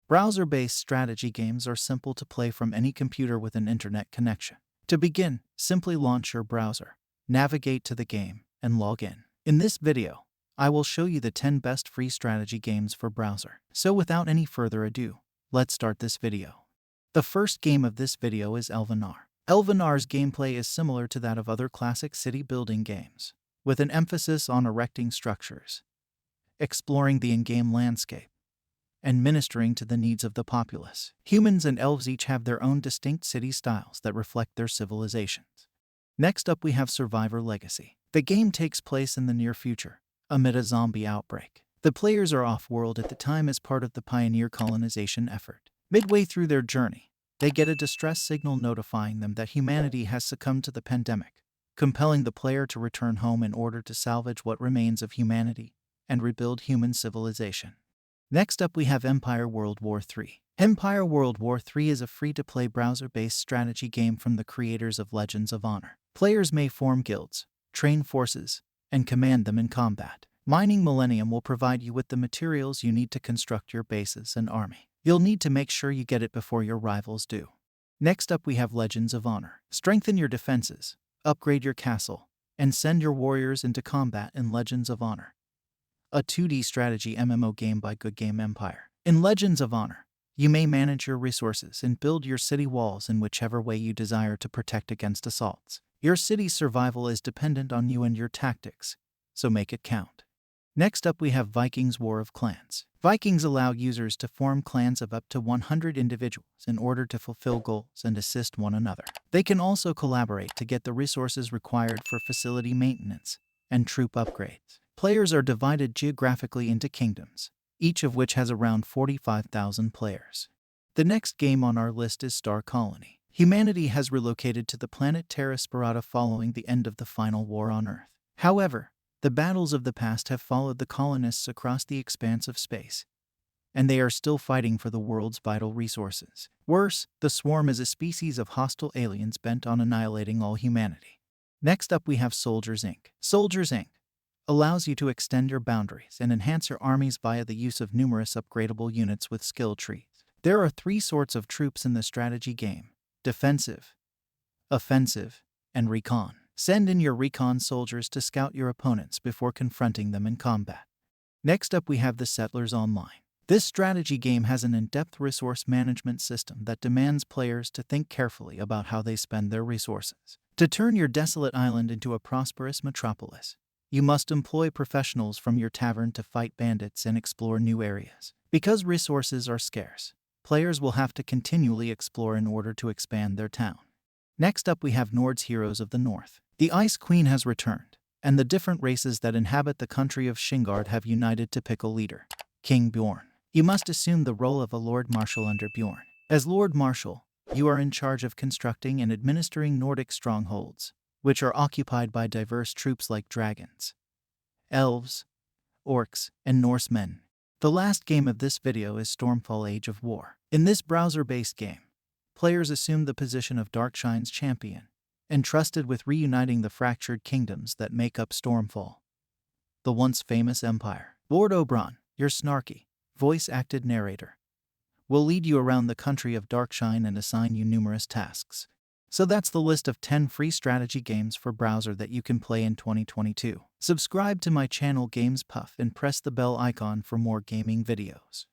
Browser-based strategy games are simple to play from any computer with an internet connection. To begin, simply launch your browser, navigate to the game, and log in. In this video, I will show you the 10 best free strategy games for browser. So without any further ado, let's start this video. The first game of this video is Elvenar. Elvenar's gameplay is similar to that of other classic city-building games, with an emphasis on erecting structures, exploring the in-game landscape, and ministering to the needs of the populace. Humans and elves each have their own distinct city styles that reflect their civilizations. Next up we have Survivor Legacy. The game takes place in the near future, amid a zombie outbreak. The players are off-world at the time as part of the pioneer colonization effort. Midway through their journey, they get a distress signal notifying them that humanity has succumbed to the pandemic, compelling the player to return home in order to salvage what remains of humanity and rebuild human civilization. Next up we have Empire World War III. Empire World War III is a free-to-play browser-based strategy game from the creators of Legends of Honor. Players may form guilds, train forces, and command them in combat. Mining Millennium will provide you with the materials you need to construct your bases and army. You'll need to make sure you get it before your rivals do. Next up we have Legends of Honor. Strengthen your defenses, upgrade your castle, and send your warriors into combat in Legends of Honor, a 2D strategy MMO game by Good Game Empire. In Legends of Honor, you may manage your resources and build your city walls in whichever way you desire to protect against assaults. Your city's survival is dependent on you and your tactics, so make it count. Next up we have Vikings War of Clans. Vikings allow users to form clans of up to 100 individuals in order to fulfill goals and assist one another. They can also collaborate to get the resources required for facility maintenance and troop upgrades. Players are divided geographically into kingdoms, each of which has around 45,000 players. The next game on our list is StarColony. Humanity has relocated to the planet Terra Spirata following the end of the final war on Earth. However, the battles of the past have followed the colonists across the expanse of space, and they are still fighting for the world's vital resources. Worse, the Swarm is a species of hostile aliens bent on annihilating all humanity. Next up we have Soldiers Inc. Soldiers Inc. allows you to extend your boundaries and enhance your armies via the use of numerous upgradable units with skill trees. There are 3 sorts of troops in the strategy game: defensive, offensive, and recon. Send in your recon soldiers to scout your opponents before confronting them in combat. Next up we have the Settlers Online. This strategy game has an in-depth resource management system that demands players to think carefully about how they spend their resources. To turn your desolate island into a prosperous metropolis, you must employ professionals from your tavern to fight bandits and explore new areas. Because resources are scarce, players will have to continually explore in order to expand their town. Next up we have Nords Heroes of the North. The Ice Queen has returned, and the different races that inhabit the country of Shingard have united to pick a leader, King Bjorn. You must assume the role of a Lord Marshal under Bjorn. As Lord Marshal, you are in charge of constructing and administering Nordic strongholds, which are occupied by diverse troops like dragons, elves, orcs, and Norsemen. The last game of this video is Stormfall Age of War. In this browser-based game, players assume the position of Darkshine's champion, entrusted with reuniting the fractured kingdoms that make up Stormfall, the once famous empire. Lord Oberon, your snarky, voice-acted narrator, will lead you around the country of Darkshine and assign you numerous tasks. So that's the list of 10 free strategy games for browser that you can play in 2022. Subscribe to my channel Games Puff and press the bell icon for more gaming videos.